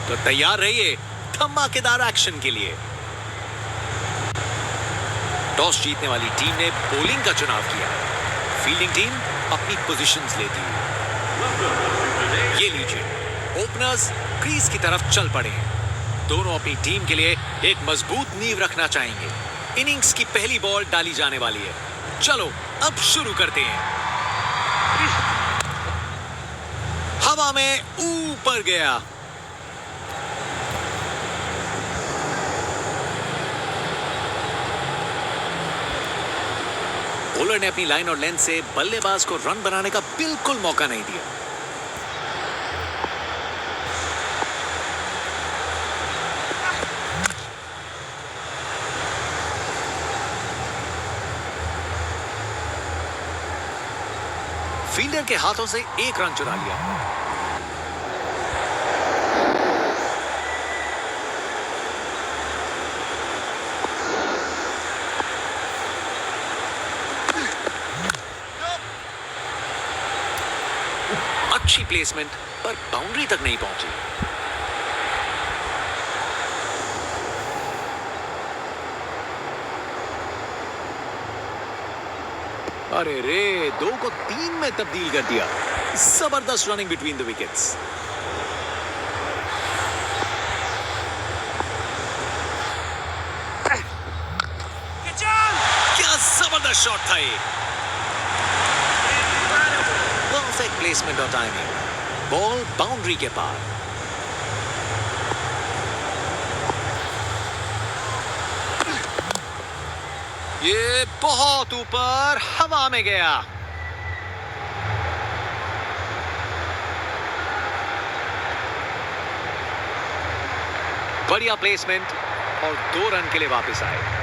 तो तैयार रहिए धमाकेदार एक्शन के लिए। टॉस जीतने वाली टीम ने बॉलिंग का चुनाव किया। फील्डिंग टीम अपनी पोजीशंस लेती है। ये लीजिए, ओपनर्स क्रीज की तरफ चल पड़े हैं। दोनों अपनी टीम के लिए एक मजबूत नींव रखना चाहेंगे। इनिंग्स की पहली बॉल डाली जाने वाली है। चलो अब शुरू करते हैं। हवा में ऊपर गया। बॉलर ने अपनी लाइन और लेंथ से बल्लेबाज को रन बनाने का बिल्कुल मौका नहीं दिया। फील्डर के हाथों से एक रन चुरा लिया। अच्छी प्लेसमेंट पर बाउंड्री तक नहीं पहुंची। अरे रे, 2 को 3 में तब्दील कर दिया। जबरदस्त रनिंग बिटवीन द विकेट्स। क्या जबरदस्त शॉट था ये। परफेक्ट प्लेसमेंट और टाइमिंग। बॉल बाउंड्री के पार। ये बहुत ऊपर हवा में गया। बढ़िया प्लेसमेंट और 2 रन के लिए वापस आए।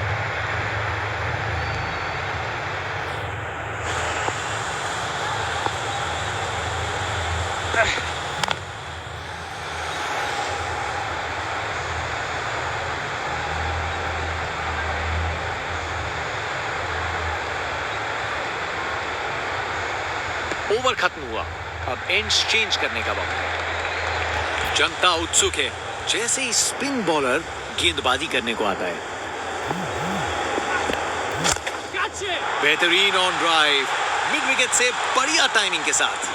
ओवर खत्म हुआ। अब एंड्स चेंज करने का वक्त है। जनता उत्सुक है। जैसे ही स्पिन बॉलर गेंदबाजी करने को आता है। बेहतरीन ऑन ड्राइव, मिड विकेट से बढ़िया टाइमिंग के साथ।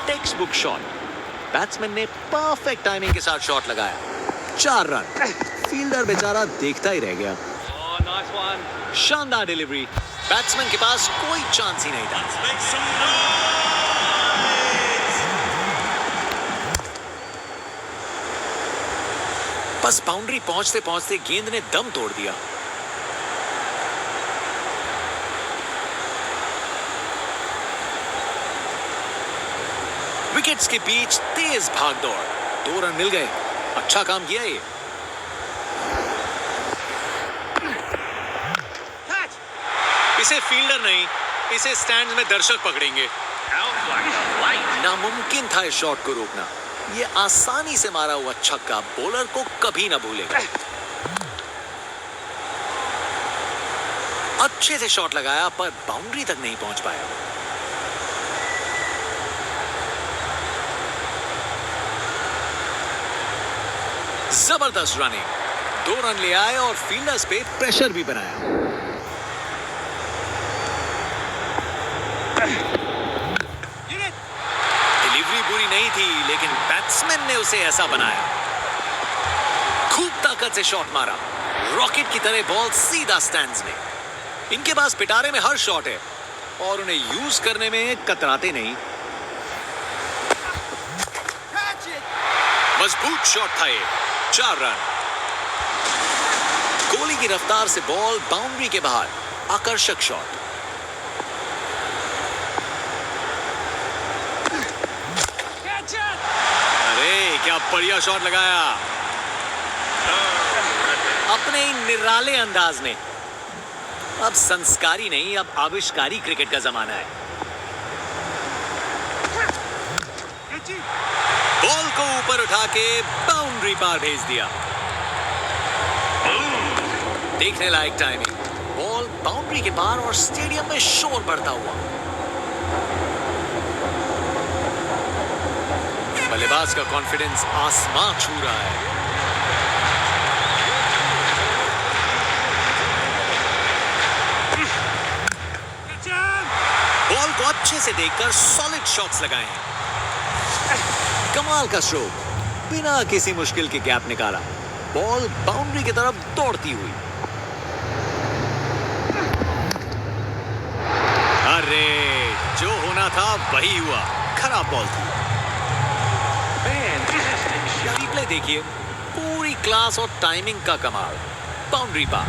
Text book shot. बैट्समैन ने परफेक्ट टाइमिंग के साथ शॉट लगाया। 4 रन। फील्डर बेचारा देखता ही रह गया। शानदार डिलीवरी। बैट्समैन के पास कोई चांस ही नहीं था। बस बाउंड्री पहुंचते पहुंचते गेंद ने दम तोड़ दिया। विकेट्स के बीच तेज भागदौड़। 2 रन मिल गए। अच्छा काम किया ये। इसे फील्डर नहीं, इसे स्टैंड में दर्शक पकड़ेंगे। नामुमकिन था इस शॉट को रोकना। ये आसानी से मारा हुआ छक्का बॉलर को कभी ना भूलेगा। अच्छे से शॉट लगाया पर बाउंड्री तक नहीं पहुंच पाया। जबरदस्त रनिंग। 2 रन ले आए और फील्डर्स पे प्रेशर भी बनाया। डिलीवरी बुरी नहीं थी, लेकिन बैट्समैन ने उसे ऐसा बनाया। खूब ताकत से शॉट मारा। रॉकेट की तरह बॉल सीधा स्टैंड्स में। इनके पास पिटारे में हर शॉट है और उन्हें यूज करने में कतराते नहीं। मजबूत शॉट था ये। 4 रन। कोहली की रफ्तार से बॉल बाउंड्री के बाहर। आकर्षक शॉट। अरे क्या बढ़िया शॉट लगाया अपने निराले अंदाज में। अब संस्कारी नहीं, अब आविष्कारी क्रिकेट का जमाना है। बॉल को ऊपर उठा के बाउंड्री पार भेज दिया। देखने लायक टाइमिंग। बॉल बाउंड्री के पार और स्टेडियम में शोर बढ़ता हुआ। बल्लेबाज का कॉन्फिडेंस आसमां छू रहा है। बॉल को अच्छे से देखकर सॉलिड शॉट्स लगाए हैं। कमाल का स्ट्रोक, बिना किसी मुश्किल के गैप निकाला, बॉल बाउंड्री की तरफ दौड़ती हुई। अरे जो होना था वही हुआ, खराब बॉल थी। रिप्ले देखिए, पूरी क्लास और टाइमिंग का कमाल, बाउंड्री पार।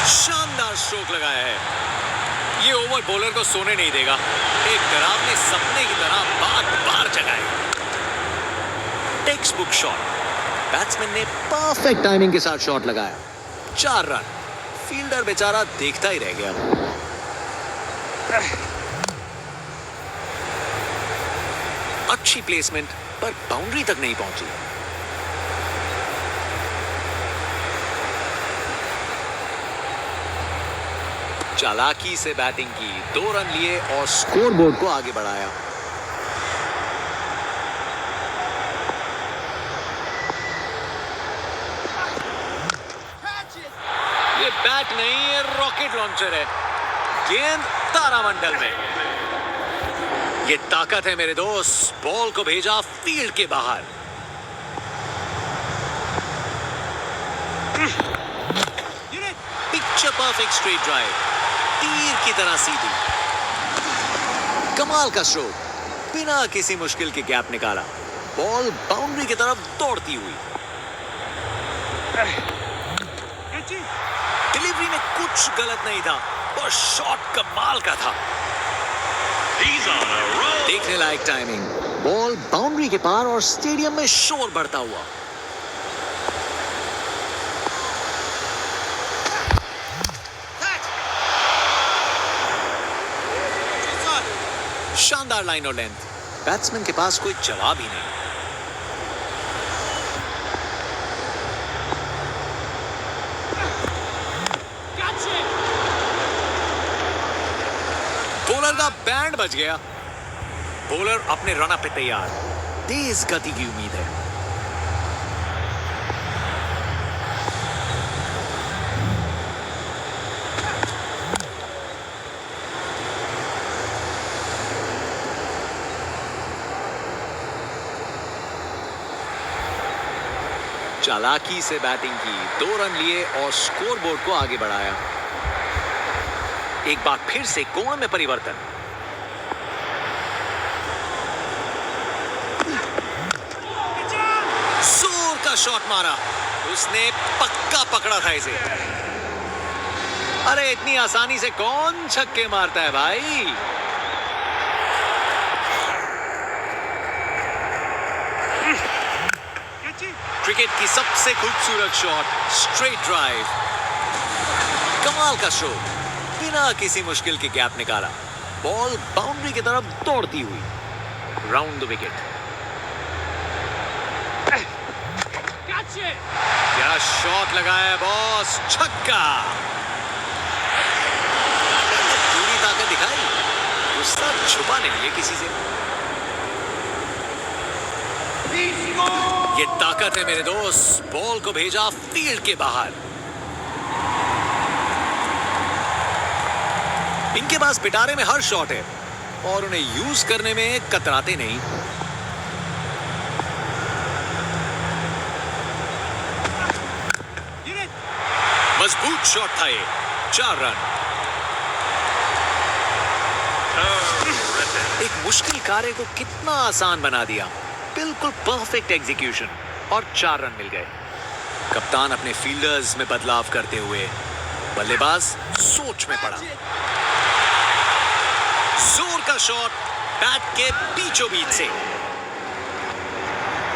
शानदार स्ट्रोक लगाया है। ये ओवर बॉलर को सोने नहीं देगा, एक डरावने सपने की तरह बार बार जगाएगा। टेक्स्ट बुक शॉट, बैट्समैन ने परफेक्ट टाइमिंग के साथ शॉट लगाया। 4 रन, फील्डर बेचारा देखता ही रह गया। अच्छी प्लेसमेंट, पर बाउंड्री तक नहीं पहुंची। चालाकी से बैटिंग की, 2 रन लिए और स्कोरबोर्ड को आगे बढ़ाया। ये बैट नहीं, ये रॉकेट लॉन्चर है। गेंद तारामंडल में। ये ताकत है मेरे दोस्त, बॉल को भेजा फील्ड के बाहर। पिक्चर परफेक्ट स्ट्रेट ड्राइव, तीर की तरह सीधी। कमाल का स्ट्रोक, बिना किसी मुश्किल के गैप निकाला, बॉल बाउंड्री की तरफ दौड़ती हुई। डिलीवरी में कुछ गलत नहीं था और शॉट कमाल का था। देखने लायक टाइमिंग, बॉल बाउंड्री के पार और स्टेडियम में शोर बढ़ता हुआ। शानदार लाइन और लेंथ, बैट्समैन के पास कोई जवाब ही नहीं। बॉलर का बैंड बज गया। बॉलर अपने रन अप पे तैयार, तेज गति की उम्मीद है। चालाकी से बैटिंग की, 2 रन लिए और स्कोरबोर्ड को आगे बढ़ाया। एक बार फिर से कोण में परिवर्तन। जोर का शॉट मारा, उसने पक्का पकड़ा था इसे। अरे इतनी आसानी से कौन छक्के मारता है भाई। क्रिकेट की सबसे खूबसूरत शॉट, स्ट्रेट ड्राइव। कमाल का स्ट्रोक, बिना किसी मुश्किल के गैप निकाला, बॉल बाउंड्री की तरफ दौड़ती हुई। Round the wicket. क्या शॉट लगाया बॉस, छक्का। पूरी ताकत दिखाई, गुस्सा छुपा नहीं है किसी से। ये ताकत है मेरे दोस्त, बॉल को भेजा फील्ड के बाहर। इनके पास पिटारे में हर शॉट है और उन्हें यूज करने में कतराते नहीं। मजबूत शॉट था ये, 4 रन। एक मुश्किल कार्य को कितना आसान बना दिया, बिल्कुल परफेक्ट एग्जीक्यूशन और 4 रन मिल गए। कप्तान अपने फील्डर्स में बदलाव करते हुए, बल्लेबाज सोच में पड़ा। जोर का शॉट, बैट के बीचों बीच से।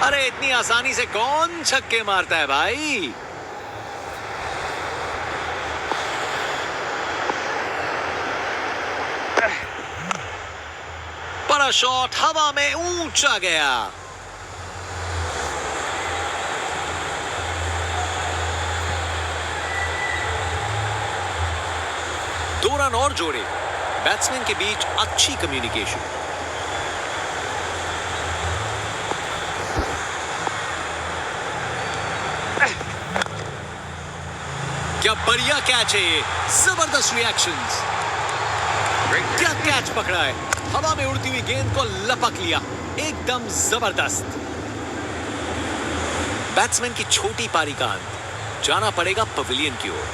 अरे इतनी आसानी से कौन छक्के मारता है भाई। बड़ा शॉट हवा में ऊंचा गया। दो रन और जोड़े, बैट्समैन के बीच अच्छी कम्युनिकेशन। क्या बढ़िया कैच है ये, जबरदस्त रिएक्शंस। क्या कैच पकड़ा है, हवा में उड़ती हुई गेंद को लपक लिया, एकदम जबरदस्त। बैट्समैन की छोटी पारी का अंत, जाना पड़ेगा पवेलियन की ओर।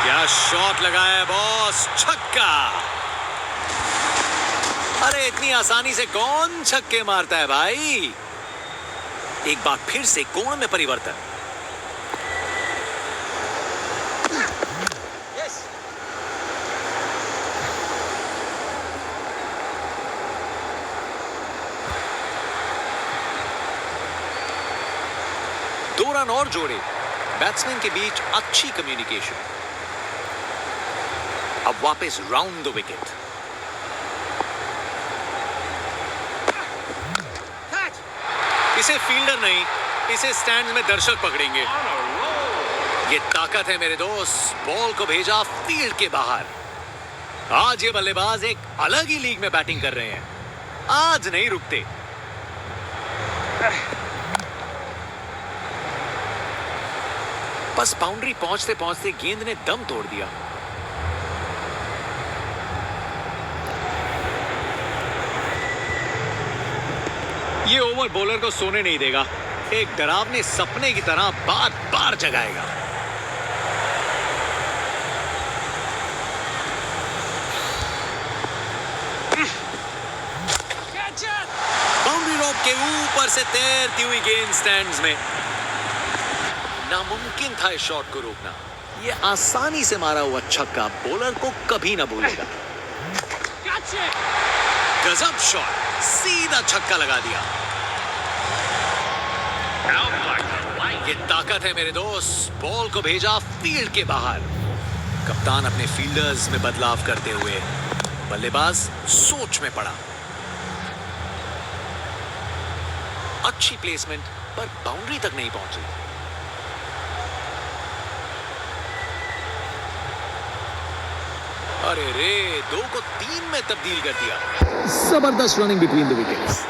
क्या शॉट लगाया है बॉस, छक्का। अरे इतनी आसानी से कौन छक्के मारता है भाई। एक बार फिर से कोण में परिवर्तन। दो रन और जोड़े, बैट्समैन के बीच अच्छी कम्युनिकेशन। अब वापस राउंड द विकेट। इसे फील्डर नहीं, इसे स्टैंड में दर्शक पकड़ेंगे। ये ताकत है मेरे दोस्त, बॉल को भेजा फील्ड के बाहर। आज ये बल्लेबाज एक अलग ही लीग में बैटिंग कर रहे हैं, आज नहीं रुकते। बस बाउंड्री पहुंचते पहुंचते गेंद ने दम तोड़ दिया। ये ओवर बॉलर को सोने नहीं देगा, एक डरावने सपने की तरह बार बार जगाएगा। बाउंड्री रोप के ऊपर से तैरती हुई गेंद स्टैंड्स में। नामुमकिन था इस शॉट को रोकना। ये आसानी से मारा हुआ छक्का बॉलर को कभी ना भूलेगा। गजब शॉट, सीधा छक्का लगा दिया। ये ताकत है मेरे दोस्त, बॉल को भेजा फील्ड के बाहर। कप्तान अपने फील्डर्स में बदलाव करते हुए बल्लेबाज सोच में पड़ा। अच्छी प्लेसमेंट पर बाउंड्री तक नहीं पहुंची। अरे रे, 2 को 3 में तब्दील कर दिया। जबरदस्त रनिंग बिटवीन द विकेट्स।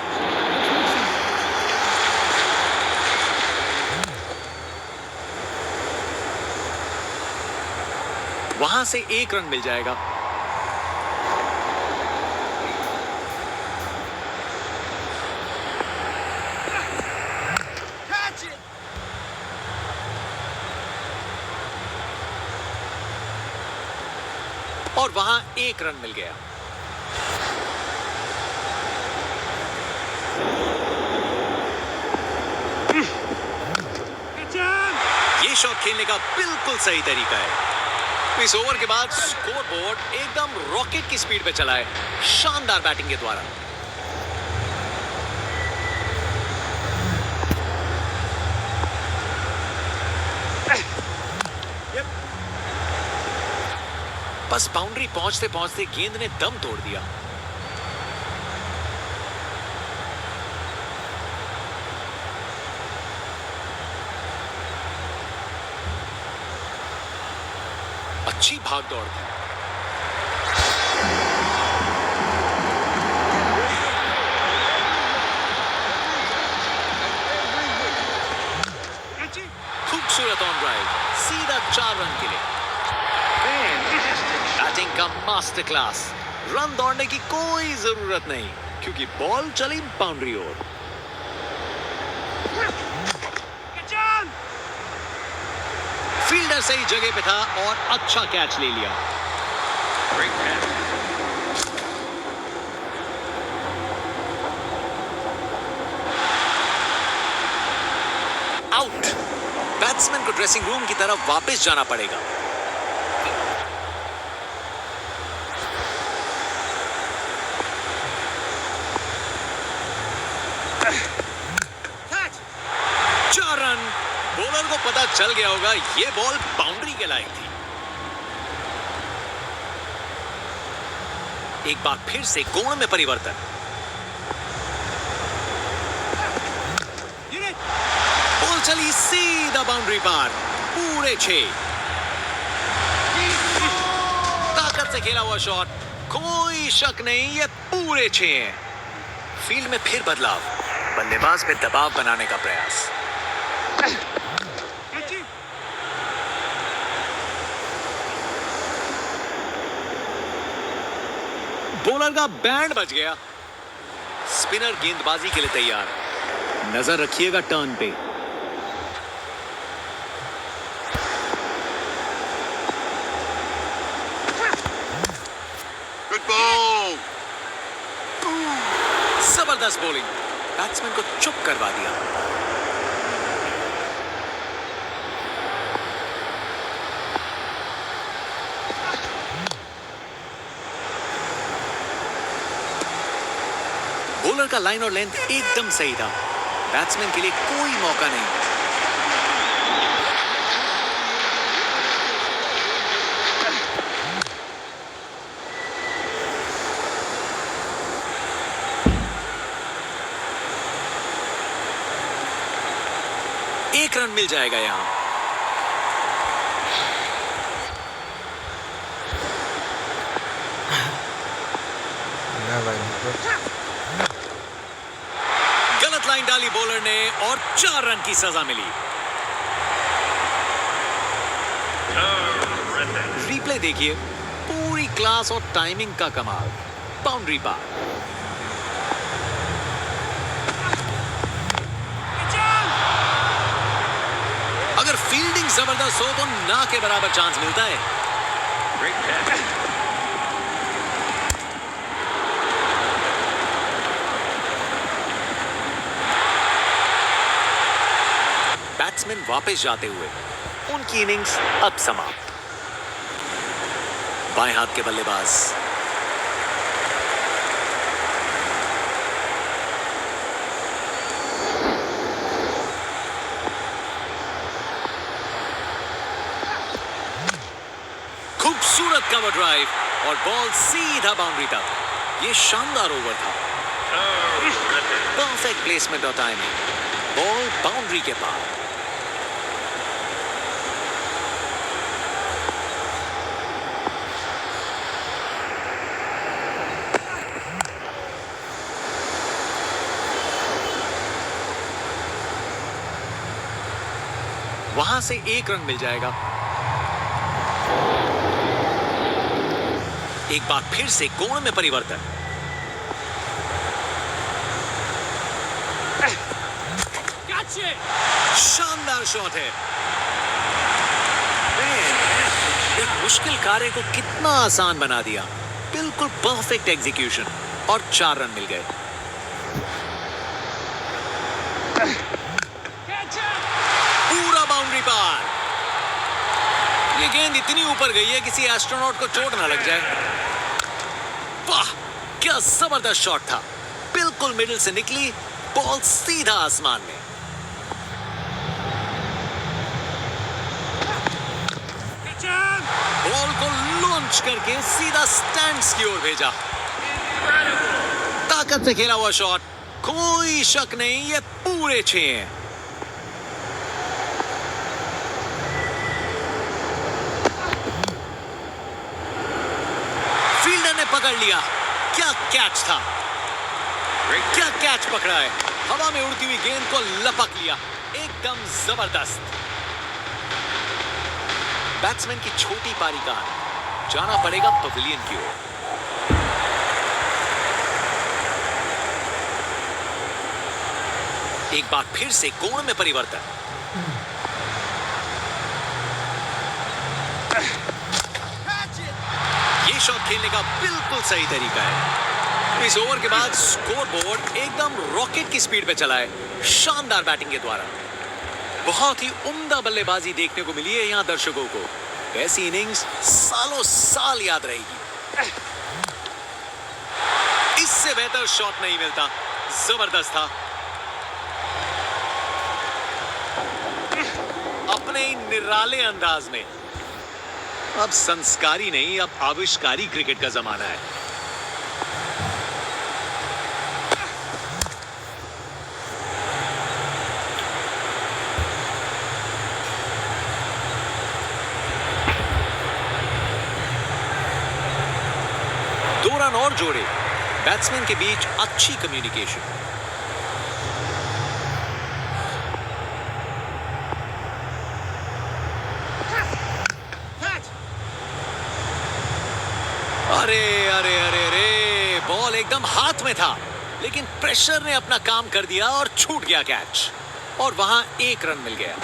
वहां से 1 रन मिल जाएगा। और वहां 1 रन मिल गया। ये शॉट खेलने का बिल्कुल सही तरीका है। इस ओवर के बाद स्कोर बोर्ड एकदम रॉकेट की स्पीड पे चला है, शानदार बैटिंग के द्वारा। बस बाउंड्री पहुंचते पहुंचते गेंद ने दम तोड़ दिया। अच्छी भाग दौड़ थी। खूबसूरत ऑन ड्राइव, सीधा 4 रन के लिए। बैटिंग का मास्टर क्लास। रन दौड़ने की कोई जरूरत नहीं, क्योंकि बॉल चली बाउंड्री ओर। फील्डर सही जगह पे था और अच्छा कैच ले लिया। आउट। बैट्समैन को ड्रेसिंग रूम की तरफ वापस जाना पड़ेगा। बॉलर को पता चल गया होगा ये बॉल बाउंड्री के लायक थी। एक बार फिर से कोण में परिवर्तन। बॉल चली सीधा बाउंड्री पार, पूरे 6। ताकत से खेला हुआ शॉट, कोई शक नहीं ये पूरे 6 हैं। फील्ड में फिर बदलाव, बल्लेबाज पे दबाव बनाने का प्रयास। बॉलर का बैंड बज गया। स्पिनर गेंदबाजी के लिए तैयार। नजर रखिएगा टर्न पे। जबरदस्त बॉलिंग, बैट्समैन को चुप करवा दिया। बॉलर का लाइन और लेंथ एकदम सही था। बैट्समैन के लिए कोई मौका नहीं। एक रन मिल जाएगा यहां। गलत लाइन डाली बॉलर ने और 4 रन की सजा मिली। रिप्ले देखिए, पूरी क्लास और टाइमिंग का कमाल। बाउंड्री पार। अगर फील्डिंग जबरदस्त हो तो ना के बराबर चांस मिलता है। बैट्समैन वापस जाते हुए, उनकी इनिंग्स अब समाप्त। बाएं हाथ के बल्लेबाज खूबसूरत कवर ड्राइव और बॉल सीधा बाउंड्री तक। ये शानदार ओवर था। परफेक्ट प्लेसमेंट और टाइमिंग। बॉल बाउंड्री के पार। वहां से 1 रन मिल जाएगा। एक बार फिर से कोण में परिवर्तन। शानदार शॉट है। एक मुश्किल कार्य को कितना आसान बना दिया। बिल्कुल परफेक्ट एग्जीक्यूशन और 4 रन मिल गए। पूरा बाउंड्री पार। ये गेंद इतनी ऊपर गई है किसी एस्ट्रोनॉट को चोट ना लग जाए। वाह, क्या जबरदस्त शॉट था। बिल्कुल मिडिल से निकली, बॉल सीधा आसमान में। बॉल को लॉन्च करके सीधा स्टैंड्स की ओर भेजा। ताकत से खेला हुआ शॉट, कोई शक नहीं ये पूरे 6 हैं। फील्डर ने पकड़ लिया। क्या कैच था। क्या कैच पकड़ा है। हवा में उड़ती हुई गेंद को लपक लिया। एकदम जबरदस्त। बैट्समैन की छोटी पारी का जाना पड़ेगा पवेलियन की ओर। एक बार फिर से कोण में परिवर्तन। ये शॉट खेलने का बिल्कुल सही तरीका है। इस ओवर के बाद स्कोर बोर्ड एकदम रॉकेट की स्पीड पे चला है। शानदार बैटिंग के द्वारा बहुत ही उम्दा बल्लेबाजी देखने को मिली है यहां दर्शकों को। ऐसी इनिंग्स सालों साल याद रहेगी। इससे बेहतर शॉट नहीं मिलता। जबरदस्त था। अपने निराले अंदाज में। अब संस्कारी नहीं, अब आविष्कारी क्रिकेट का जमाना है। और जोड़े। बैट्समैन के बीच अच्छी कम्युनिकेशन। अरे अरे अरे अरे, बॉल एकदम हाथ में था, लेकिन प्रेशर ने अपना काम कर दिया और छूट गया कैच, और वहां एक रन मिल गया।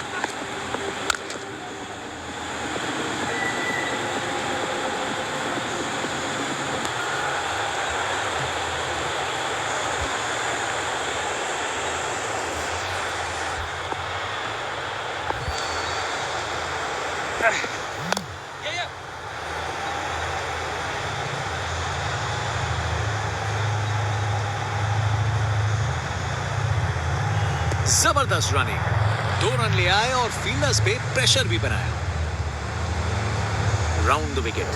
जबरदस्त रनिंग, 2 रन ले आए और फील्डर्स पे प्रेशर भी बनाया। Round the wicket.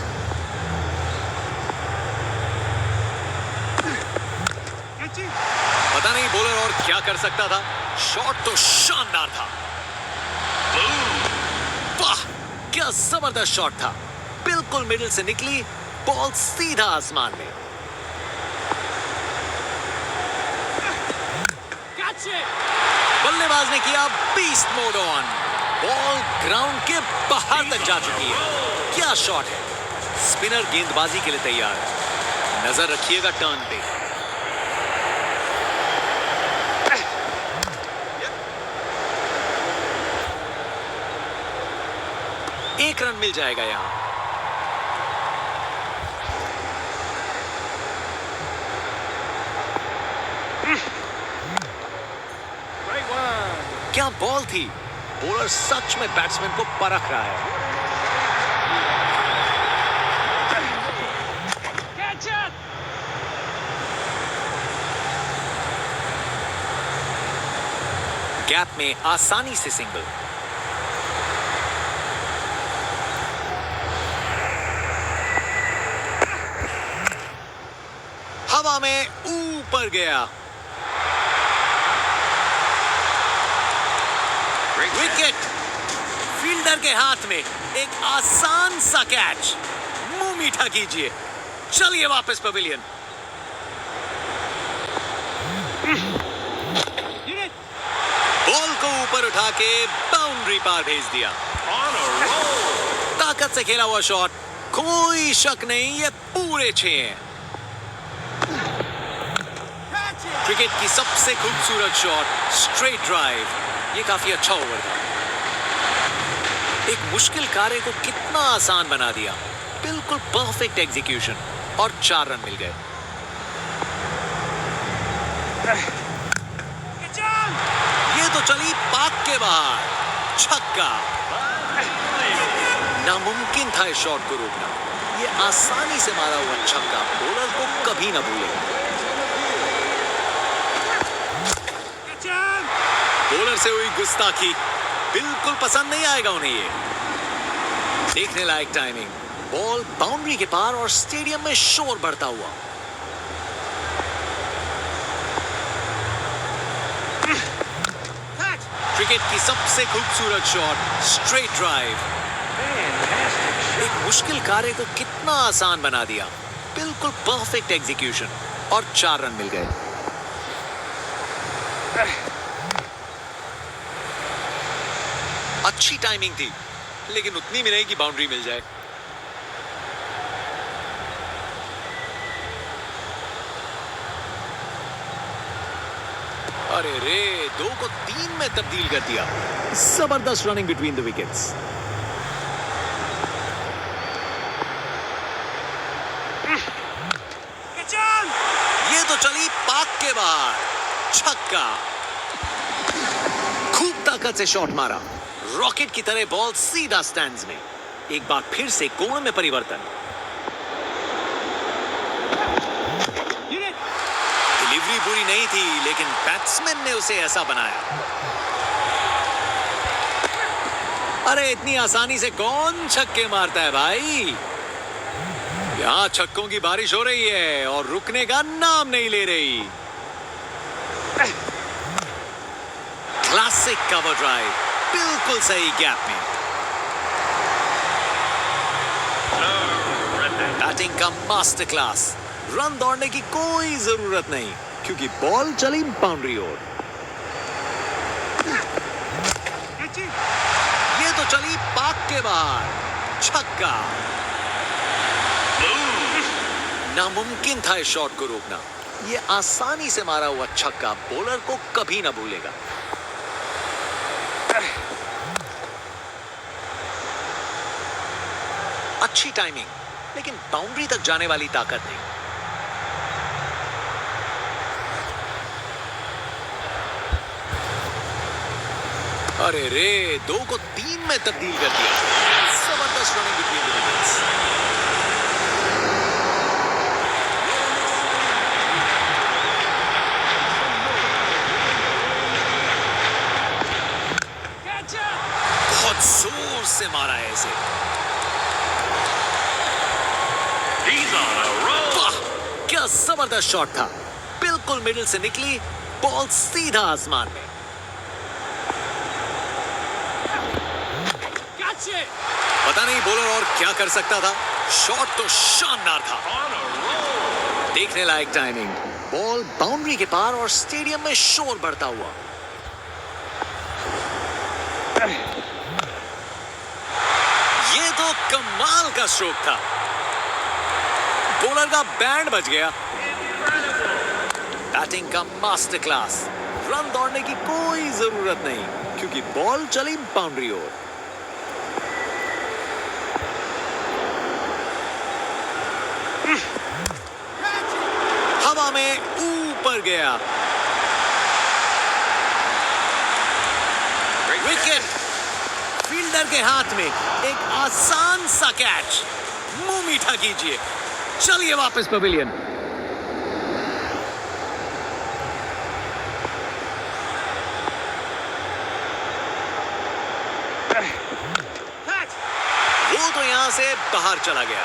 पता नहीं बॉलर और क्या कर सकता था। शॉट तो शानदार था। वाह, क्या जबरदस्त शॉट था। बिल्कुल मिडिल से निकली बॉल, सीधा आसमान में। बल्लेबाज ने किया beast mode on. Ball ground के बाहर तक जा चुकी है। क्या शॉट है। स्पिनर गेंदबाजी के लिए तैयार है। नजर रखिएगा टर्न पे। एक रन मिल जाएगा यहां। क्या बॉल थी। बॉलर सच में बैट्समैन को परख रहा है। गैप में आसानी से सिंगल। हवा में ऊपर गया। विकेट। फील्डर के हाथ में एक आसान सा कैच। मुंह मीठा कीजिए। चलिए वापस पवेलियन। बॉल को ऊपर उठा के बाउंड्री पार भेज दिया। ताकत से खेला हुआ शॉट, कोई शक नहीं ये पूरे 6 हैं। क्रिकेट की सबसे खूबसूरत शॉट, स्ट्रेट ड्राइव। ये काफी अच्छा ओवर था। एक मुश्किल कार्य को कितना आसान बना दिया। बिल्कुल परफेक्ट एग्जीक्यूशन, और 4 रन मिल गए। ये तो चली पाक के बाहर। छक्का। नामुमकिन था इस शॉट को रोकना। ये आसानी से मारा हुआ छक्का बॉलर को कभी ना भूले। बॉलर से हुई गुस्ताखी बिल्कुल पसंद नहीं आएगा उन्हें ये। देखने लायक टाइमिंग। बॉल बाउंड्री के पार और स्टेडियम में शोर बढ़ता हुआ। क्रिकेट की सबसे खूबसूरत शॉट, स्ट्रेट ड्राइव। एक मुश्किल कार्य को कितना आसान बना दिया। बिल्कुल परफेक्ट एग्जीक्यूशन, और 4 रन मिल गए। अच्छी टाइमिंग थी, लेकिन उतनी भी नहीं कि बाउंड्री मिल जाए। अरे रे, 2 को 3 में तब्दील कर दिया। जबरदस्त रनिंग बिटवीन द विकेट्स। ये तो चली पाक के बाहर। छक्का। खूब ताकत से शॉट मारा। रॉकेट की तरह बॉल सीधा स्टैंड्स में। एक बार फिर से कोण में परिवर्तन। डिलीवरी बुरी नहीं थी, लेकिन बैट्समैन ने उसे ऐसा बनाया। अरे इतनी आसानी से कौन छक्के मारता है भाई। यहां छक्कों की बारिश हो रही है और रुकने का नाम नहीं ले रही। क्लासिक कवर ड्राइव, बिल्कुल सही गैप में। बैटिंग का मास्टर क्लास। रन दौड़ने की कोई जरूरत नहीं क्योंकि बॉल चली बाउंड्री ओर। ये तो चली पार्क के बाहर, छक्का। नामुमकिन था इस शॉट को रोकना। ये आसानी से मारा हुआ छक्का बॉलर को कभी ना भूलेगा। अच्छी टाइमिंग, लेकिन बाउंड्री तक जाने वाली ताकत नहीं। अरे रे, 2 को 3 में तब्दील कर दिया। जबरदस्त रनिंग बिटवीन द विकेट्स। बहुत जोर से मारा है इसे। वाह, क्या जबरदस्त शॉट था। बिल्कुल मिडिल से निकली बॉल, सीधा आसमान में। पता नहीं बॉलर और क्या कर सकता था। शॉट तो शानदार था। देखने लायक टाइमिंग, बॉल बाउंड्री के पार और स्टेडियम में शोर बढ़ता हुआ। ये तो कमाल का स्ट्रोक था। बॉलर का बैंड बज गया। बैटिंग का मास्टर क्लास। रन दौड़ने की कोई जरूरत नहीं क्योंकि बॉल चली बाउंड्री ओर। हवा में ऊपर गया। विकेट। फील्डर के हाथ में एक आसान सा कैच। मुंह मीठा कीजिए। चलिए वापस पवेलियन। वो तो यहां से बाहर चला गया।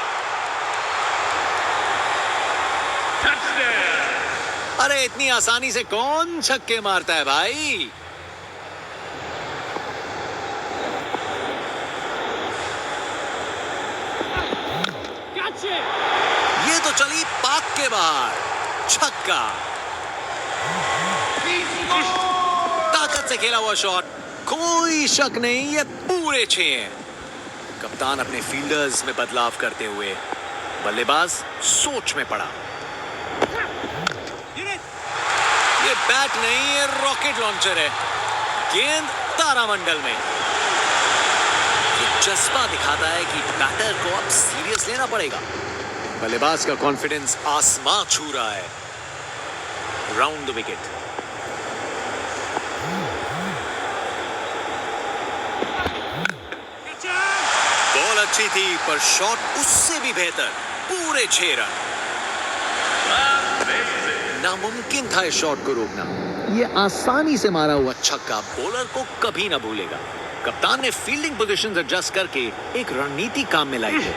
अरे इतनी आसानी से कौन छक्के मारता है भाई। ये तो चली पार्क के बाहर, छक्का। ताकत से खेला हुआ शॉट, कोई शक नहीं ये पूरे 6 हैं। कप्तान अपने फील्डर्स में बदलाव करते हुए बल्लेबाज सोच में पड़ा। ये बैट नहीं, ये रॉकेट लॉन्चर है। गेंद तारामंडल में। ये जज्बा दिखाता है कि बैटर को अब सीरियस लेना पड़ेगा। बल्लेबाज का कॉन्फिडेंस आसमां छू रहा है। Round the wicket. बॉल अच्छी थी पर शॉट उससे भी बेहतर। पूरे 6 रन। नामुमकिन था इस शॉट को रोकना। ये आसानी से मारा हुआ छक्का बॉलर को कभी ना भूलेगा। कप्तान ने फील्डिंग पोजीशंस एडजस्ट करके एक रणनीति काम में लाई है।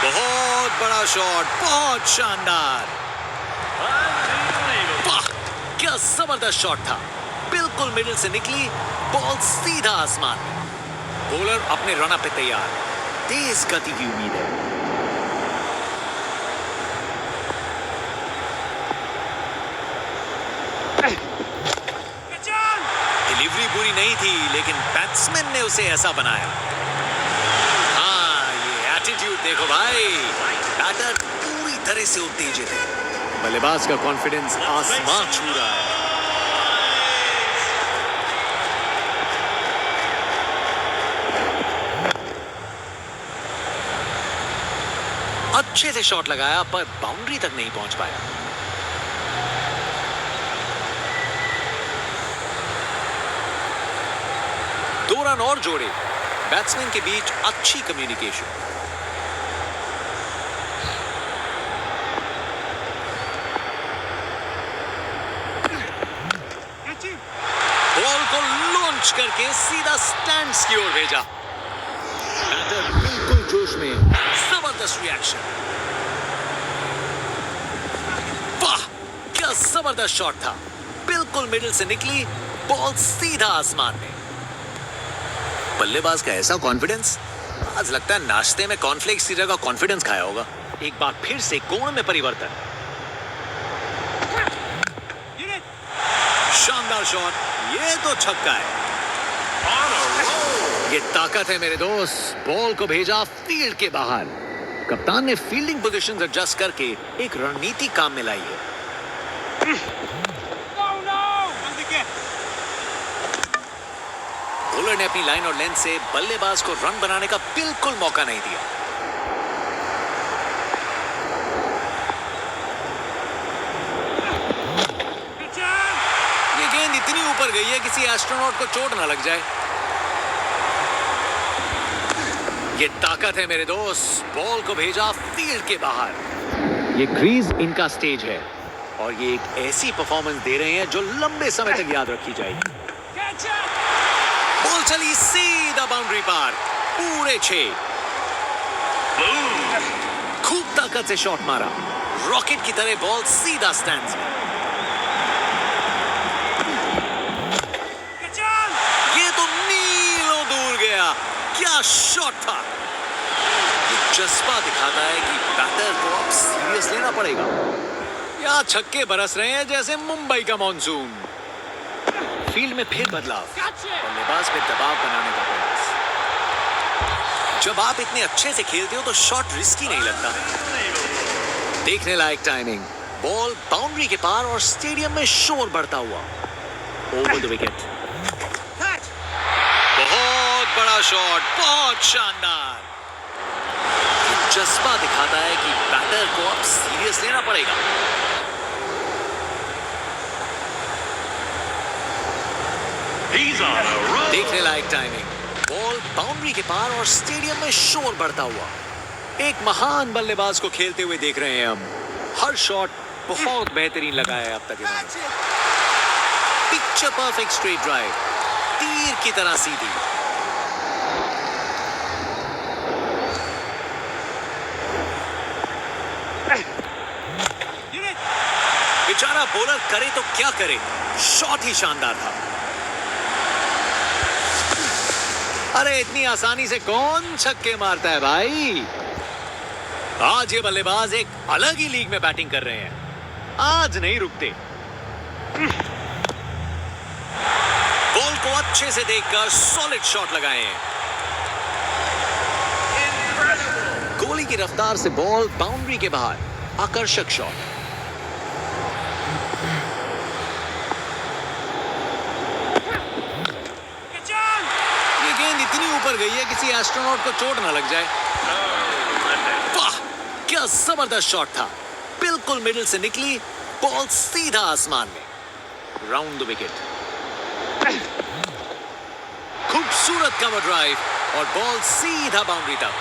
बहुत बड़ा शॉट, बहुत शानदार। वाह, क्या जबरदस्त शॉट था। बिल्कुल मिडिल से निकली बॉल, सीधा आसमान में। बॉलर अपने रन पे तैयार। तेज गति की उम्मीद है। डिलीवरी बुरी नहीं थी लेकिन बैट्समैन ने उसे ऐसा बनाया। हाँ, ये एटीट्यूड देखो भाई। बैटर पूरी तरह से उत्तेजित है। बल्लेबाज का कॉन्फिडेंस आसमां छू रहा है। अच्छे से शॉट लगाया पर बाउंड्री तक नहीं पहुंच पाया। 2 रन और जोड़े। बैट्समैन के बीच अच्छी कम्युनिकेशन। बॉल को लॉन्च करके सीधा स्टैंड्स की ओर भेजा। बैटर बिल्कुल जोश में। जबरदस्त रिएक्शन। वाह, क्या जबरदस्त शॉट था। बिल्कुल मिडिल से निकली बॉल, सीधा आसमान में। बल्लेबाज का ऐसा कॉन्फिडेंस, आज लगता है नाश्ते में कॉर्नफ्लेक्स की जगह कॉन्फिडेंस खाया होगा। एक बार फिर से कोण में परिवर्तन। शानदार शॉट, ये तो छक्का है। ये ताकत है मेरे दोस्त। बॉल को भेजा फील्ड के बाहर। कप्तान ने फील्डिंग पोजीशंस एडजस्ट करके एक रणनीति काम में लाई है। बॉलर ने अपनी लाइन और लेंथ से बल्लेबाज को रन बनाने का बिल्कुल मौका नहीं दिया। ये गेंद इतनी ऊपर गई है किसी एस्ट्रोनॉट को चोट ना लग जाए। ये ताकत है मेरे दोस्त। बॉल को भेजा फील्ड के बाहर। ये क्रीज इनका स्टेज है और ये एक ऐसी परफॉर्मेंस दे रहे हैं जो लंबे समय तक याद रखी जाएगी। बॉल चली सीधा बाउंड्री पार, पूरे 6। खूब ताकत से शॉट मारा, रॉकेट की तरह बॉल सीधा स्टैंड्स में। ये तो मीलों दूर गया। क्या शॉट था। ये जज्बा दिखाता है कि बैटर को अब सीरियस लेना पड़ेगा। यहाँ छक्के बरस रहे हैं जैसे मुंबई का मॉनसून। फील्ड में फिर बदलाव, बल्लेबाज पे दबाव बनाने का प्रयास। जब आप इतने अच्छे से खेलते हो तो शॉट रिस्की नहीं लगता। देखने लायक टाइमिंग, बॉल बाउंड्री के पार और स्टेडियम में शोर बढ़ता हुआ। Over the wicket. बहुत बड़ा शॉट, बहुत शानदार। जज्बा दिखाता है कि बैटर को अब सीरियस लेना पड़ेगा। देखने लायक टाइमिंग, बॉल बाउंड्री के पार और स्टेडियम में शोर बढ़ता हुआ। एक महान बल्लेबाज को खेलते हुए देख रहे हैं हम। हर शॉट बहुत बेहतरीन लगा है अब तक इन्होंने। पिक्चर परफेक्ट स्ट्रेट ड्राइव, तीर की तरह सीधी। बेचारा बॉलर करे तो क्या करे, शॉट ही शानदार था। अरे इतनी आसानी से कौन छक्के मारता है भाई। आज ये बल्लेबाज एक अलग ही लीग में बैटिंग कर रहे हैं। आज नहीं रुकते। बॉल को अच्छे से देखकर सॉलिड शॉट लगाए हैं। गोली की रफ्तार से बॉल बाउंड्री के बाहर, आकर्षक शॉट। इतनी ऊपर गई है किसी एस्ट्रोनॉट को चोट ना लग जाए। वाह, क्या जबरदस्त शॉट था। बिल्कुल मिडिल से निकली, बॉल सीधा आसमान में। Round the wicket. खूबसूरत कवर ड्राइव और बॉल सीधा बाउंड्री तक।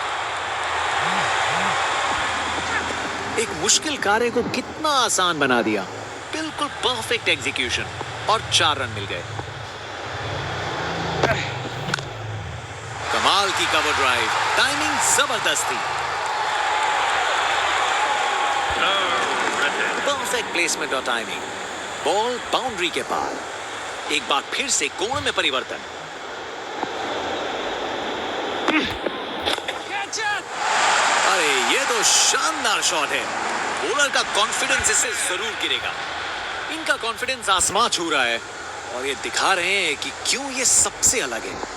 एक मुश्किल कार्य को कितना आसान बना दिया। बिल्कुल परफेक्ट एग्जीक्यूशन और 4 रन मिल गए। कमाल की कवर ड्राइव, टाइमिंग जबरदस्त थी। परफेक्ट प्लेसमेंट और टाइमिंग, बॉल बाउंड्री के पार। एक बार फिर से कोण में परिवर्तन। अरे ये तो शानदार शॉट है। बॉलर का कॉन्फिडेंस इससे जरूर गिरेगा। इनका कॉन्फिडेंस आसमां छू रहा है और ये दिखा रहे हैं कि क्यों ये सबसे अलग है।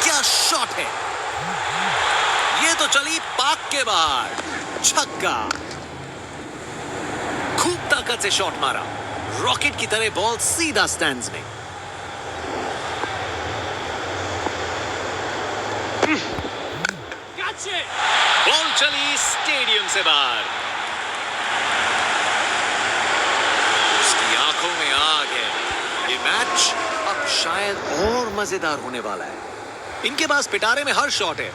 क्या शॉट है। ये तो चली पाक के बाहर, छक्का। खूब ताकत से शॉट मारा, रॉकेट की तरह बॉल सीधा स्टैंड्स में। बॉल चली स्टेडियम से बाहर। उसकी आंखों में आग है। ये मैच अब शायद और मजेदार होने वाला है। इनके पास पिटारे में हर शॉट है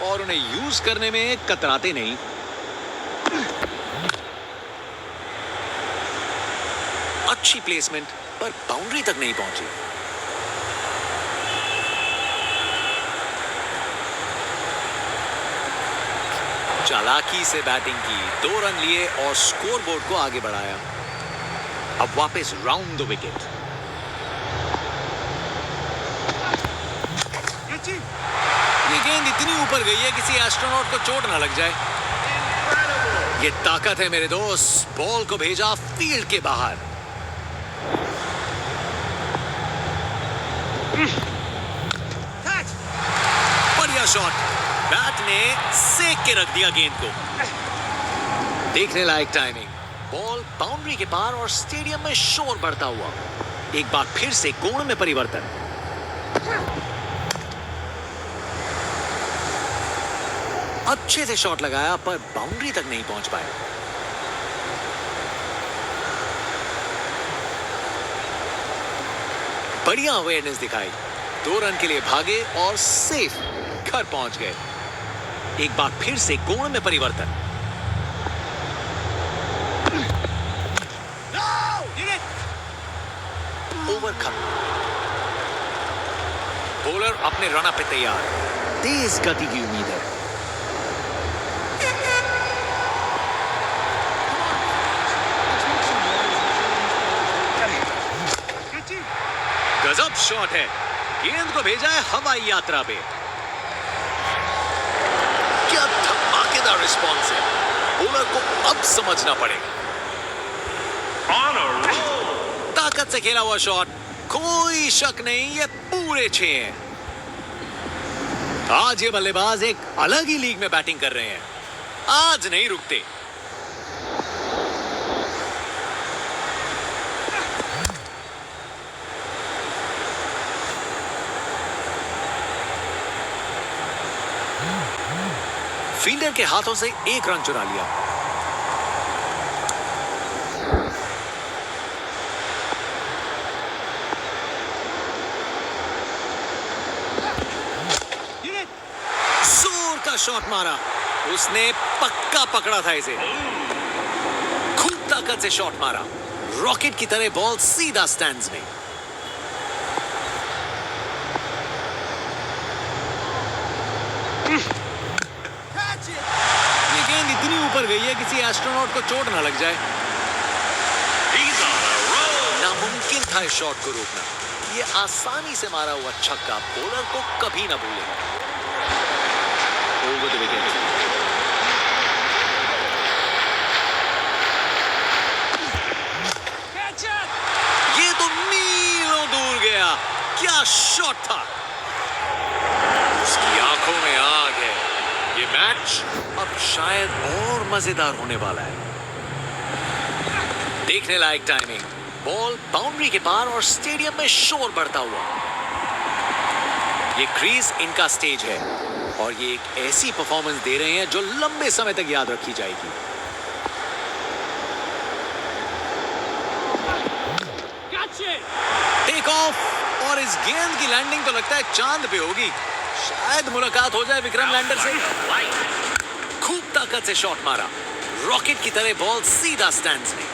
और उन्हें यूज करने में कतराते नहीं। अच्छी प्लेसमेंट पर बाउंड्री तक नहीं पहुंची। चालाकी से बैटिंग की, 2 रन लिए और स्कोरबोर्ड को आगे बढ़ाया। अब वापस राउंड द विकेट। ये गेंद इतनी ऊपर गई है किसी एस्ट्रोनॉट को चोट ना लग जाए। ये ताकत है मेरे दोस्त। बॉल को भेजा फील्ड के बाहर। बढ़िया शॉट। बैट ने सेक के रख दिया गेंद को। देखने लायक टाइमिंग। बॉल बाउंड्री के पार और स्टेडियम में शोर बढ़ता हुआ। एक बार फिर से कोण में परिवर्तन। अच्छे से शॉट लगाया पर बाउंड्री तक नहीं पहुंच पाया। बढ़िया अवेयरनेस दिखाई। 2 रन के लिए भागे और सेफ घर पहुंच गए। एक बार फिर से कोण में परिवर्तन। ओवर खत्म। बॉलर अपने रन पे तैयार। तेज गति की उम्मीद है। गजब शॉट है। गेंद को भेजा है हवाई यात्रा पे। क्या धमाकेदार रिस्पॉन्स है। बॉलर को अब समझना पड़ेगा। ताकत से खेला हुआ शॉट। कोई शक नहीं ये पूरे 6 हैं। आज ये बल्लेबाज एक अलग ही लीग में बैटिंग कर रहे हैं। आज नहीं रुकते। फील्डर के हाथों से 1 रन चुरा लिया। जोर का शॉट मारा। उसने पक्का पकड़ा था इसे। खूब ताकत से शॉट मारा। रॉकेट की तरह बॉल सीधा स्टैंड्स में। ये गेंद इतनी ऊपर गई है किसी एस्ट्रोनॉट को चोट ना लग जाए। नामुमकिन था इस शॉट को रोकना। ये आसानी से मारा हुआ छक्का बॉलर को कभी ना भूलेगा। Over the wicket. ये तो मीलों दूर गया। क्या शॉट था। उसकी आंखों में आग है। ये मैच अब शायद और मजेदार होने वाला है। देखने लायक टाइमिंग। बॉल बाउंड्री के पार और स्टेडियम में शोर बढ़ता हुआ। ये क्रीज इनका स्टेज है और ये एक ऐसी परफॉर्मेंस दे रहे हैं जो लंबे समय तक याद रखी जाएगी। टेक ऑफ और इस गेंद की लैंडिंग तो लगता है चांद पे होगी। शायद मुलाकात हो जाए विक्रम लैंडर से। खूब ताकत से शॉट मारा। रॉकेट की तरह बॉल सीधा स्टैंड्स में।